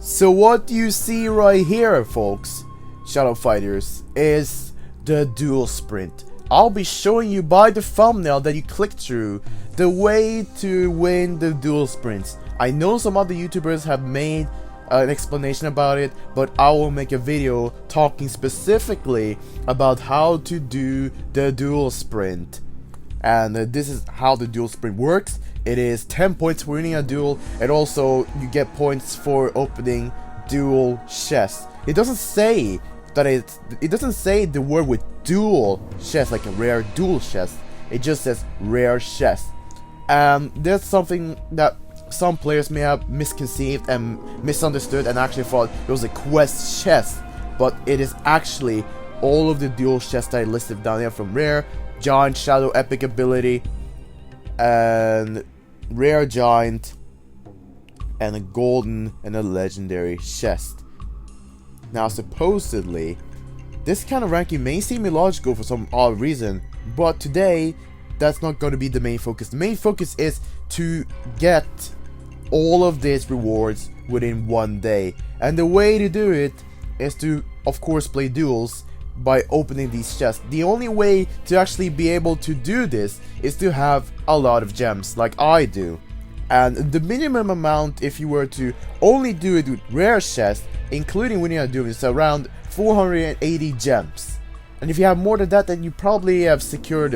So what you see right here, folks, Shadow Fighters, is the Duel Sprint. I'll be showing you by the thumbnail that you clicked through the way to win the Duel Sprints. I know some other YouTubers have made an explanation about it, but I will make a video talking specifically about how to do the Duel Sprint. And this is how the Duel Sprint works. It is 10 points for winning a duel, and also you get points for opening dual chests. It doesn't say that it doesn't say the word with dual chest, like a rare dual chest. It just says rare chest. There's something that some players may have misconceived and misunderstood and actually thought it was a quest chest, but it is actually all of the dual chests that I listed down here, from rare, giant, shadow, epic ability, and rare giant, and a golden and a legendary chest. Now supposedly this kind of ranking may seem illogical for some odd reason, but today that's not going to be the main focus. The main focus is to get all of these rewards within one day, and the way to do it is to, of course, play duels by opening these chests. The only way to actually be able to do this is to have a lot of gems, like I do. And the minimum amount, if you were to only do it with rare chests, including winning a duel, is around 480 gems. And if you have more than that, then you probably have secured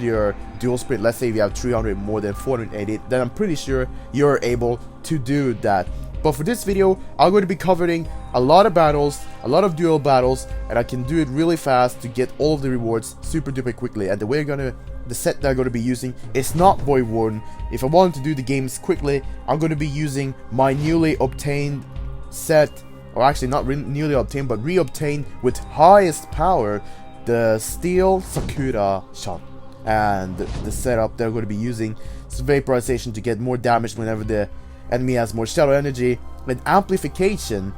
your Duel Sprint. Let's say if you have 300 more than 480, then I'm pretty sure you're able to do that. But for this video, I'm going to be covering a lot of battles, a lot of duel battles, and I can do it really fast to get all of the rewards super duper quickly. And the set that I'm going to be using is not Void Warden. If I want to do the games quickly, I'm going to be using my newly obtained set, or actually not newly obtained, but re-obtained with highest power, the Steel Sakura shot. And the setup that I'm going to be using is vaporization to get more damage whenever the enemy has more shadow energy, and amplification,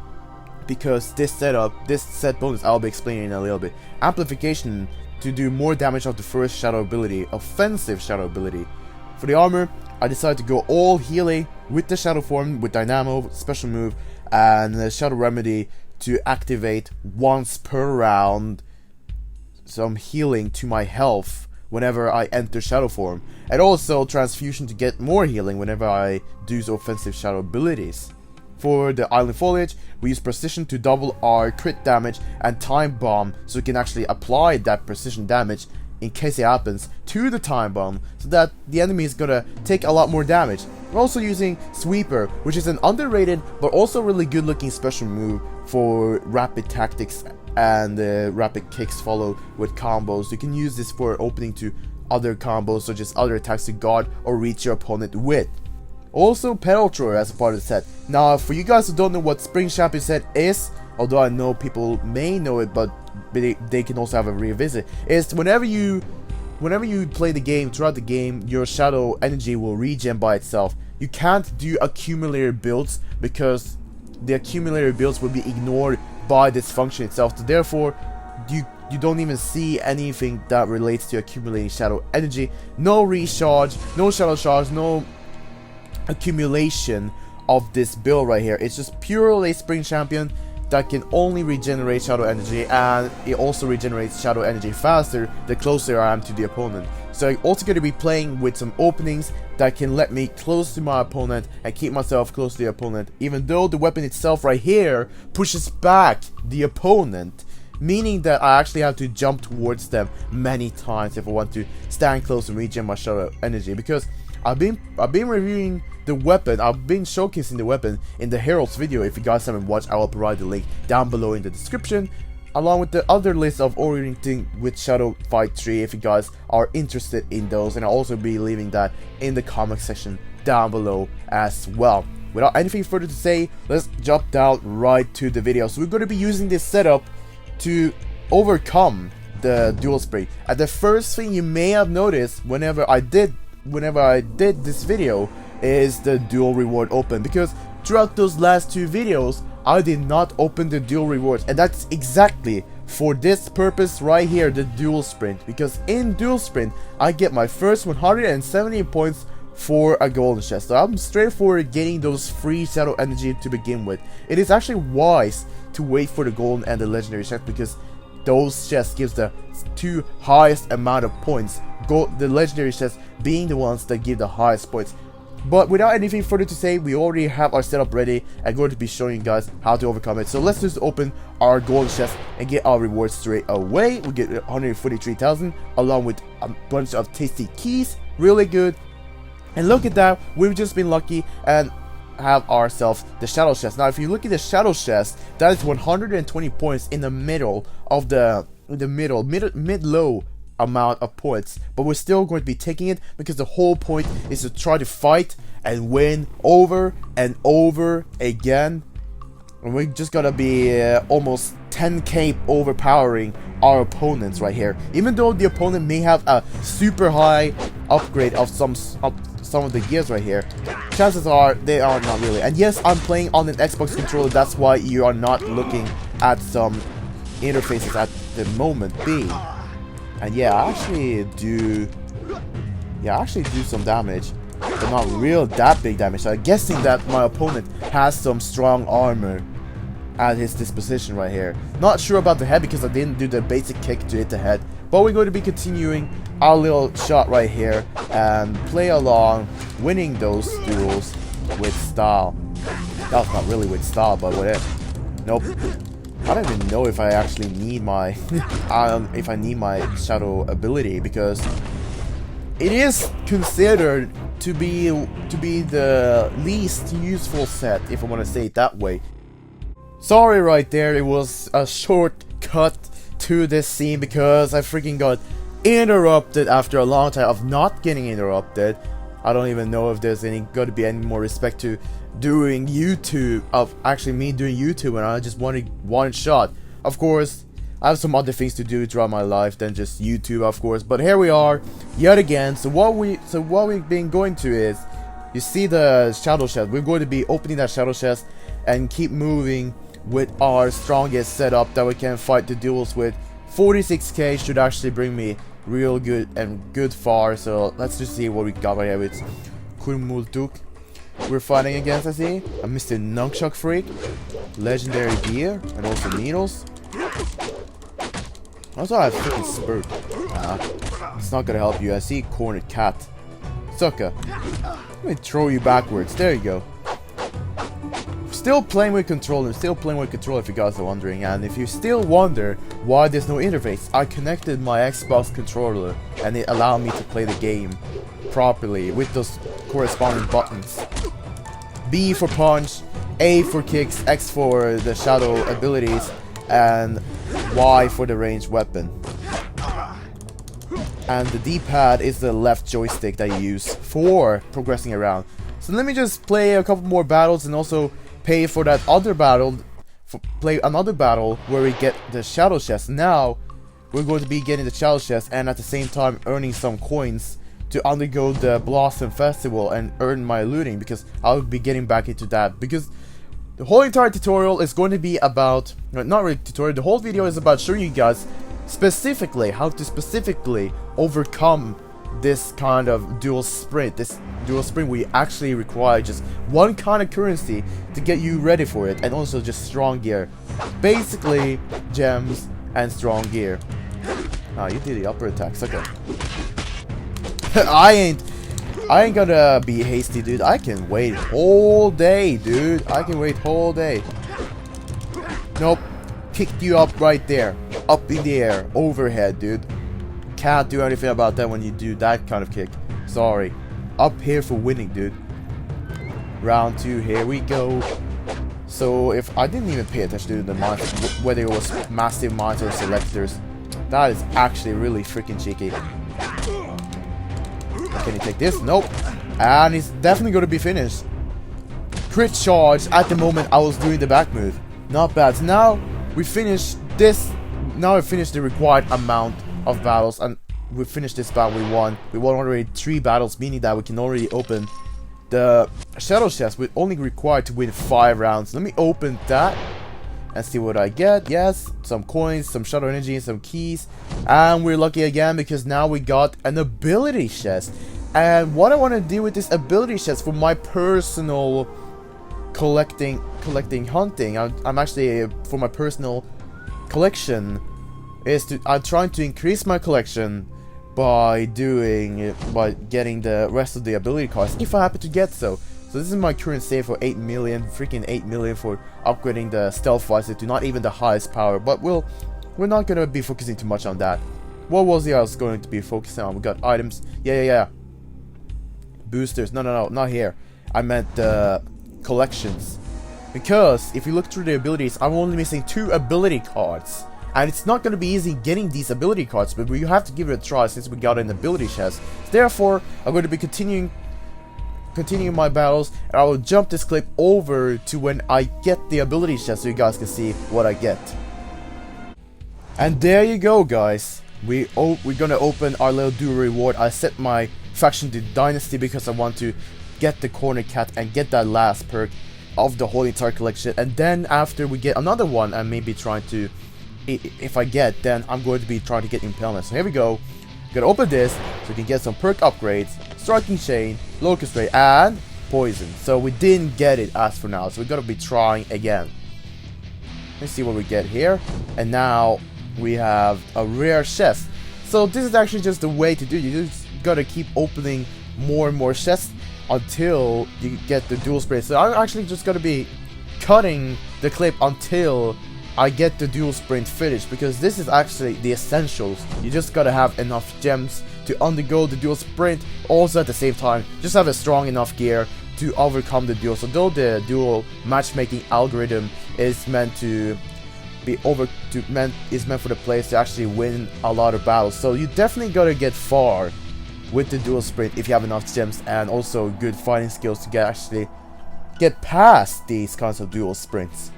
because this set bonus I'll be explaining in a little bit. Amplification to do more damage of the first shadow ability, offensive shadow ability. For the armor, I decided to go all healing with the shadow form, with Dynamo special move, and the shadow remedy to activate once per round some healing to my health whenever I enter shadow form, and also transfusion to get more healing whenever I do offensive shadow abilities. For the island foliage, we use precision to double our crit damage, and time bomb so we can actually apply that precision damage in case it happens to the time bomb, so that the enemy is gonna take a lot more damage. We're also using sweeper, which is an underrated but also really good looking special move for rapid tactics and rapid kicks followed with combos. You can use this for opening to other combos, such as other attacks to guard or reach your opponent with. Also, Pedal Thrower as a part of the set. Now, for you guys who don't know what Spring Champion set is, although I know people may know it, but they can also have a revisit, is whenever you play the game, throughout the game, your shadow energy will regen by itself. You can't do accumulator builds because the accumulator builds will be ignored by this function itself, so therefore you don't even see anything that relates to accumulating shadow energy. No recharge, no shadow charge, no accumulation of this build right here. It's just purely Spring Champion that can only regenerate shadow energy, and it also regenerates shadow energy faster the closer I am to the opponent. So I'm also going to be playing with some openings that can let me close to my opponent and keep myself close to the opponent, even though the weapon itself right here pushes back the opponent, meaning that I actually have to jump towards them many times if I want to stand close and regen my shadow energy. Because I've been reviewing the weapon, I've been showcasing the weapon in the Herald's video. If you guys haven't watched, I will provide the link down below in the description, along with the other list of orienting with Shadow Fight 3 if you guys are interested in those, and I'll also be leaving that in the comment section down below as well. Without anything further to say, let's jump down right to the video. So we're going to be using this setup to overcome the Duel Sprint. And the first thing you may have noticed whenever I did this video is the duel reward open, because throughout those last two videos I did not open the duel rewards, and that's exactly for this purpose right here, the Duel Sprint. Because in Duel Sprint I get my first 170 points for a golden chest. So I'm straightforward getting those free shadow energy to begin with. It is actually wise to wait for the golden and the legendary chest because those chests gives the two highest amount of points. The legendary chests being the ones that give the highest points. But without anything further to say, we already have our setup ready and going to be showing you guys how to overcome it. So let's just open our golden chest and get our rewards straight away. We get 143,000 along with a bunch of tasty keys. Really good. And look at that, we've just been lucky and have ourselves the shadow chest. Now if you look at the shadow chest, that is 120 points in the middle of the mid-low amount of points, but we're still going to be taking it because the whole point is to try to fight and win over and over again. And we just gotta be almost 10k overpowering our opponents right here. Even though the opponent may have a super high upgrade of some of the gears right here, chances are they are not really. And yes, I'm playing on an Xbox controller, that's why you are not looking at some interfaces at the moment being. And yeah, I actually do some damage, but not real that big damage. So I'm guessing that my opponent has some strong armor at his disposition right here. Not sure about the head because I didn't do the basic kick to hit the head. But we're going to be continuing our little shot right here and play along, winning those duels with style. That's not really with style, but whatever. Nope. I don't even know if I actually need my if I need my shadow ability, because it is considered to be the least useful set, if I want to say it that way. Sorry right there, it was a short cut to this scene because I freaking got interrupted after a long time of not getting interrupted. I don't even know if there's going to be any more respect to doing YouTube, of actually me doing YouTube, and I just wanted one shot. Of course, I have some other things to do throughout my life than just YouTube, of course. But here we are, yet again. So what we've been going to is, you see the shadow chest. We're going to be opening that shadow chest and keep moving with our strongest setup that we can fight the duels with. 46k should actually bring me real good and good far. So let's just see what we got right here with Kurmultuk. We're fighting against, I see, a Mr. Nunchuck Freak, legendary gear, and also needles. Also I have freaking spurt. It's not gonna help you. I see cornered cat. Sucker. Let me throw you backwards. There you go. Still playing with controller, if you guys are wondering. And if you still wonder why there's no interface, I connected my Xbox controller and it allowed me to play the game properly with those corresponding buttons. B for punch, A for kicks, X for the shadow abilities, and Y for the ranged weapon. And the D-pad is the left joystick that you use for progressing around. So let me just play a couple more battles and also pay for that other battle, play another battle where we get the shadow chest. Now we're going to be getting the shadow chest and at the same time earning some coins to undergo the Blossom Festival and earn my looting, because I'll be getting back into that. Because the whole entire tutorial is going to be about, not really tutorial, the whole video is about showing you guys specifically how to specifically overcome this kind of dual sprint. This dual sprint we actually require just one kind of currency to get you ready for it, and also just strong gear, basically gems and strong gear. Ah, you did the upper attack, sucker. I ain't gonna be hasty, dude. I can wait whole day, dude. I can wait whole day. Nope. Kicked you up right there. Up in the air. Overhead, dude. Can't do anything about that when you do that kind of kick. Sorry. Up here for winning, dude. Round 2, here we go. So, if I didn't even pay attention to the mines, whether it was massive mines or selectors, that is actually really freaking cheeky. Can you take this? Nope. And it's definitely going to be finished. Crit charge. At the moment, I was doing the back move. Not bad. So now we finished this. Now we finished the required amount of battles, and we finished this battle. We won. We won already 3 battles, meaning that we can already open the shadow chest. We're only required to win 5 rounds. Let me open that and see what I get. Yes, some coins, some shadow energy, and some keys. And we're lucky again because now we got an ability chest. And what I want to do with this ability chest for my personal collecting hunting, I'm actually for my personal collection is I'm trying to increase my collection by getting the rest of the ability cards if I happen to get so. So this is my current save for 8 million, freaking 8 million for upgrading the stealth visor to not even the highest power, but we're not gonna be focusing too much on that. What was I was going to be focusing on? We got items, yeah. Boosters, no, not here. I meant the collections. Because if you look through the abilities, I'm only missing 2 ability cards. And it's not going to be easy getting these ability cards, but we have to give it a try since we got an ability chest. Therefore, I'm going to be continuing my battles, and I will jump this clip over to when I get the ability chest so you guys can see what I get. And there you go, guys. We're gonna open our little duel reward. I set my faction to Dynasty because I want to get the Corner Cat and get that last perk of the whole entire collection. And then after we get another one, and maybe trying to, if I get, then I'm going to be trying to get Impalement. So here we go. Gonna open this so we can get some perk upgrades: Striking Chain, Locust Ray, and Poison. So we didn't get it as for now, so we're gonna be trying again. Let's see what we get here. And now we have a rare chest. So this is actually just the way to do it. You just gotta keep opening more and more chests until you get the Duel Sprint. So I'm actually just gonna be cutting the clip until I get the Duel Sprint finished, because this is actually the essentials. You just gotta have enough gems to undergo the Duel Sprint. Also at the same time, just have a strong enough gear to overcome the duel. So though the duel matchmaking algorithm is meant to be is meant for the players to actually win a lot of battles, so you definitely gotta get far with the Duel Sprint if you have enough gems and also good fighting skills to actually get past these kinds of Duel Sprints.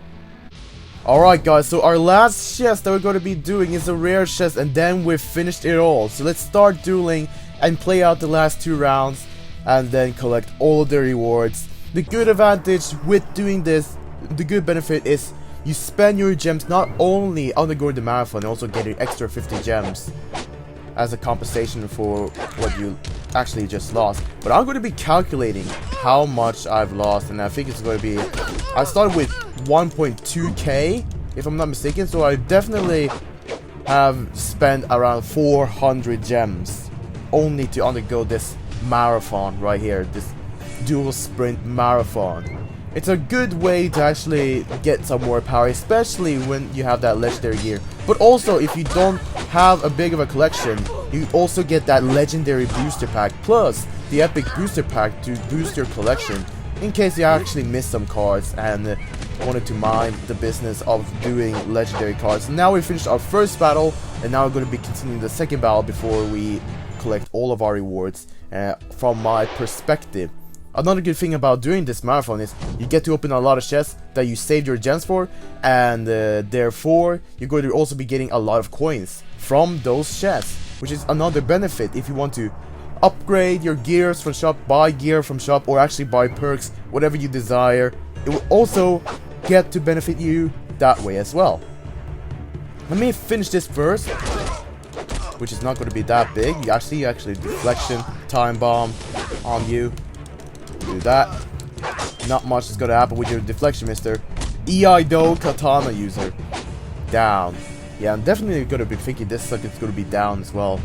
Alright guys, so our last chest that we're going to be doing is a rare chest, and then we've finished it all. So let's start dueling and play out the last 2 rounds and then collect all the rewards. The good advantage with doing this, the good benefit is you spend your gems not only undergoing the marathon, also getting extra 50 gems as a compensation for what you actually just lost. But I'm going to be calculating how much I've lost, and I think it's going to be, I started with 1.2k if I'm not mistaken, so I definitely have spent around 400 gems only to undergo this marathon right here, this Duel Sprint marathon. It's a good way to actually get some more power, especially when you have that legendary gear. But also, if you don't have a big of a collection, you also get that legendary booster pack, plus the epic booster pack to boost your collection in case you actually missed some cards and wanted to mind the business of doing legendary cards. Now we finished our first battle, and now we're going to be continuing the second battle before we collect all of our rewards from my perspective. Another good thing about doing this marathon is you get to open a lot of chests that you saved your gems for, and therefore you're going to also be getting a lot of coins from those chests, which is another benefit if you want to upgrade your gears from shop, buy gear from shop, or actually buy perks, whatever you desire. It will also get to benefit you that way as well. Let me finish this first, which is not going to be that big. You actually deflection, time bomb on you. Do that. Not much is gonna happen with your deflection, Mr. Eido Katana user. Down. Yeah, I'm definitely gonna be thinking this circuit's gonna be down as well.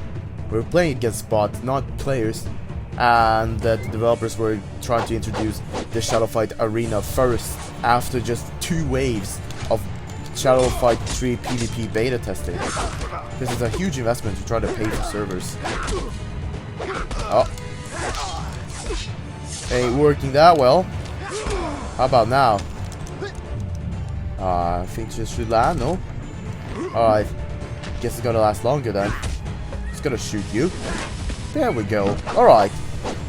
We're playing against bots, not players, and that the developers were trying to introduce the Shadow Fight Arena first after just 2 waves of Shadow Fight 3 PvP beta testing. This is a huge investment to try to pay for servers. Oh. Ain't working that well. How about now? I think this should land, no? Alright. Guess it's gonna last longer then. It's gonna shoot you. There we go. Alright.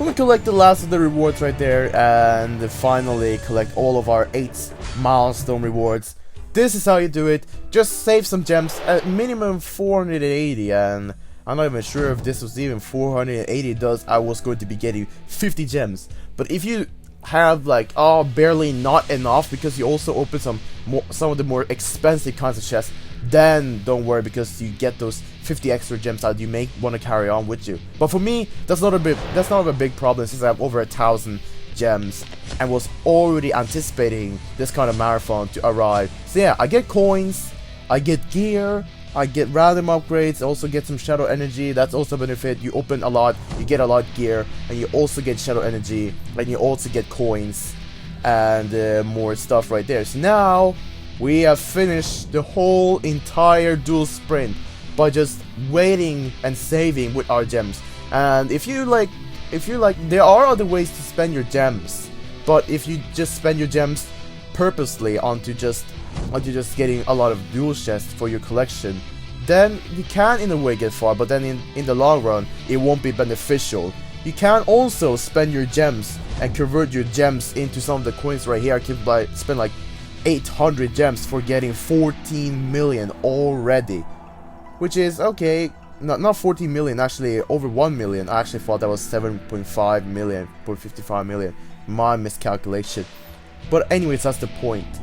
We're gonna collect the last of the rewards right there, and finally collect all of our 8 milestone rewards. This is how you do it. Just save some gems at minimum 480, and I'm not even sure if this was even 480 does. I was going to be getting 50 gems. But if you have like, barely not enough, because you also open some of the more expensive kinds of chests, then don't worry, because you get those 50 extra gems that you may want to carry on with you. But for me, that's not a big problem, since I have over 1,000 gems and was already anticipating this kind of marathon to arrive. So yeah, I get coins, I get gear, I get random upgrades, also get some shadow energy. That's also a benefit. You open a lot, you get a lot of gear, and you also get shadow energy, and you also get coins and more stuff right there. So now we have finished the whole entire Duel Sprint by just waiting and saving with our gems. And if you like, there are other ways to spend your gems, but if you just spend your gems purposely onto just getting a lot of dual chests for your collection, then you can in a way get far, but then in the long run it won't be beneficial. You can also spend your gems and convert your gems into some of the coins right here. I can spend like 800 gems for getting 14 million already, which is okay. Not 14 million, actually over 1 million. I actually thought that was 7.5 million, 0.55 million. My miscalculation. But anyways, that's the point.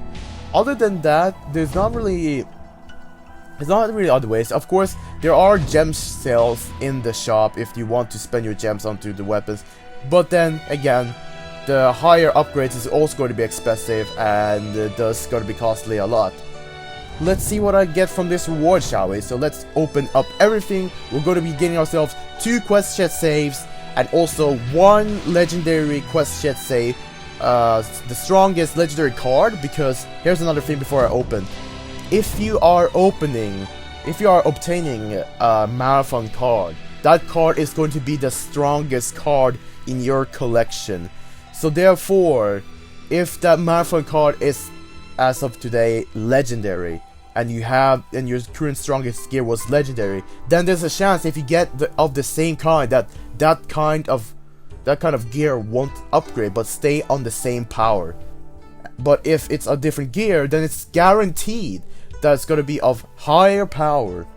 Other than that, there's not really other ways. Of course, there are gem sales in the shop if you want to spend your gems onto the weapons. But then again, the higher upgrades is also going to be expensive, and thus going to be costly a lot. Let's see what I get from this reward, shall we? So let's open up everything. We're going to be getting ourselves 2 quest chest saves and also 1 legendary quest chest save. The strongest legendary card, because here's another thing before I open. If you are obtaining a marathon card, that card is going to be the strongest card in your collection. So therefore, if that marathon card is, as of today, legendary, and your current strongest gear was legendary, then there's a chance if you get of the same kind that kind of gear won't upgrade but stay on the same power. But if it's a different gear, then it's guaranteed that it's gonna be of higher power.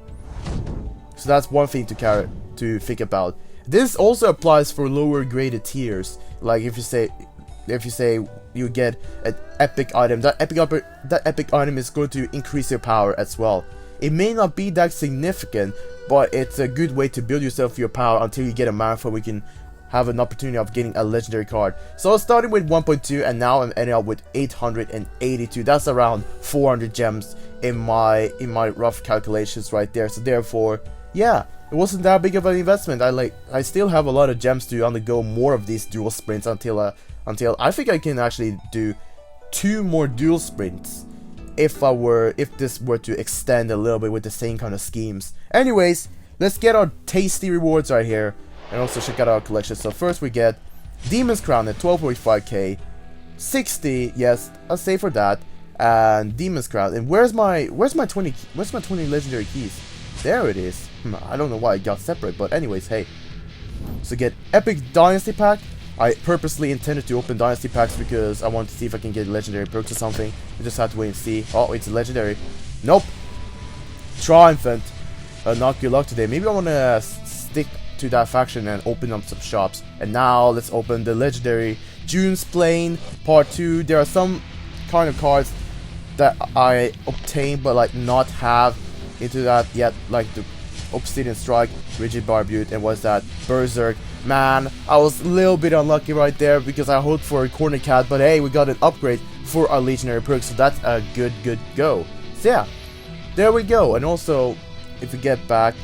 So that's one thing to think about. This also applies for lower graded tiers. Like if you say you get an epic item, that epic item is going to increase your power as well. It may not be that significant, but it's a good way to build yourself your power until you get a marathon. We can have an opportunity of getting a legendary card. So I was starting with 1.2 and now I'm ending up with 882. That's around 400 gems in my rough calculations right there. So therefore, yeah, it wasn't that big of an investment. I still have a lot of gems to undergo more of these dual sprints until I think I can actually do 2 more dual sprints if this were to extend a little bit with the same kind of schemes. Anyways, let's get our tasty rewards right here and also check out our collection. So first we get Demon's Crown at 12.5k, 60, yes, I'll say for that, and Demon's Crown. And where's my 20 legendary keys? There it is. I don't know why it got separate, but anyways, hey. So get Epic Dynasty Pack. I purposely intended to open Dynasty Packs because I wanted to see if I can get legendary perks or something. I just have to wait and see. Oh, it's a legendary. Nope. Triumphant. Not good luck today. Maybe I want to stick to that faction and open up some shops. And now let's open the legendary June's Plane Part 2. There are some kind of cards that I obtained but like not have into that yet, like the Obsidian Strike, Rigid Barbute, and what's that? Berserk. Man, I was a little bit unlucky right there because I hoped for a Corner Cat, but hey, we got an upgrade for our legendary perk, so that's a good go. So yeah, there we go. And also, if we get back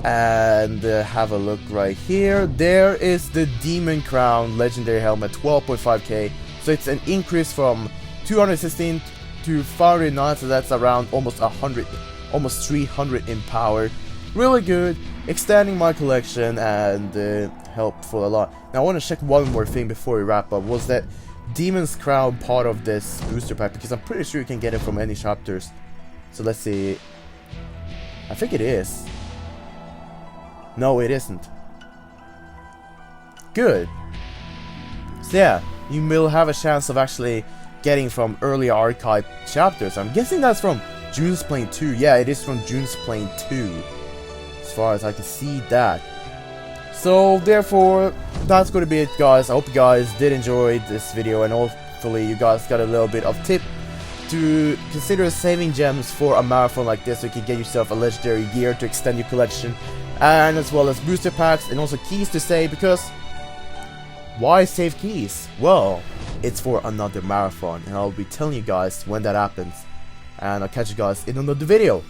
and have a look right here, there is the Demon Crown legendary helmet, 12.5k. So it's an increase from 216 to 509, so that's around almost 100, almost 300 in power. Really good, extending my collection and helpful a lot. Now I want to check one more thing before we wrap up. Was that Demon's Crown part of this booster pack? Because I'm pretty sure you can get it from any chapters. So let's see. I think it is. No, it isn't. Good. So yeah, you will have a chance of actually getting from early archive chapters. I'm guessing that's from June's Plane 2. Yeah, it is from June's Plane 2. As far as I can see that. So therefore, that's going to be it, guys. I hope you guys did enjoy this video, and hopefully you guys got a little bit of tip to consider saving gems for a marathon like this so you can get yourself a legendary gear to extend your collection, and as well as booster packs and also keys to save, because why save keys? Well, it's for another marathon, and I'll be telling you guys when that happens, and I'll catch you guys in another video.